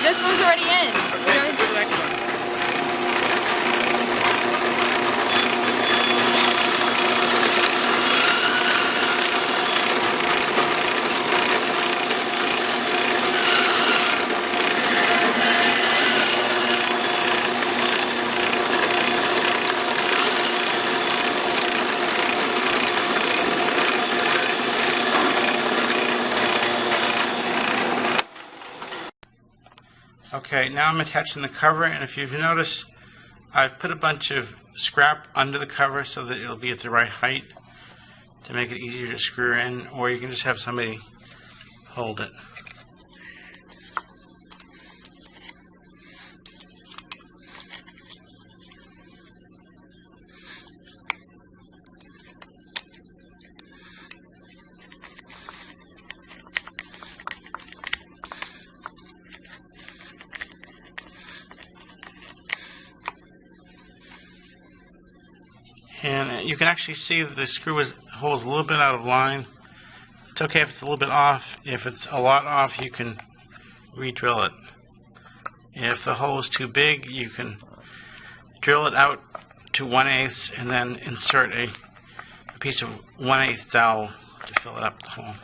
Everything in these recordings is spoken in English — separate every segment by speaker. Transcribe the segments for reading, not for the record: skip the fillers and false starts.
Speaker 1: This one's already in.
Speaker 2: Okay, go to the next one.
Speaker 3: Okay, now I'm attaching the cover, and if you've noticed, I've put a bunch of scrap under the cover so that it'll be at the right height to make it easier to screw in, or you can just have somebody hold it. And you can actually see that the screw holds a little bit out of line. It's okay if it's a little bit off. If it's a lot off, you can re-drill it. If the hole is too big, you can drill it out to 1/8 and then insert a piece of 1/8 dowel to fill it up the hole.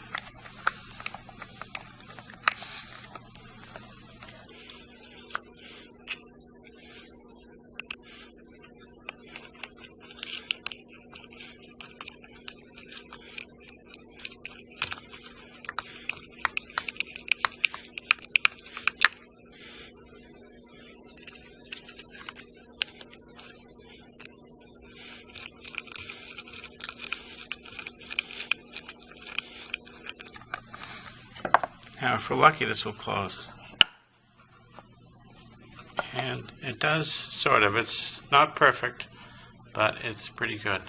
Speaker 3: Now, if we're lucky, this will close. And it does, sort of. It's not perfect, but it's pretty good.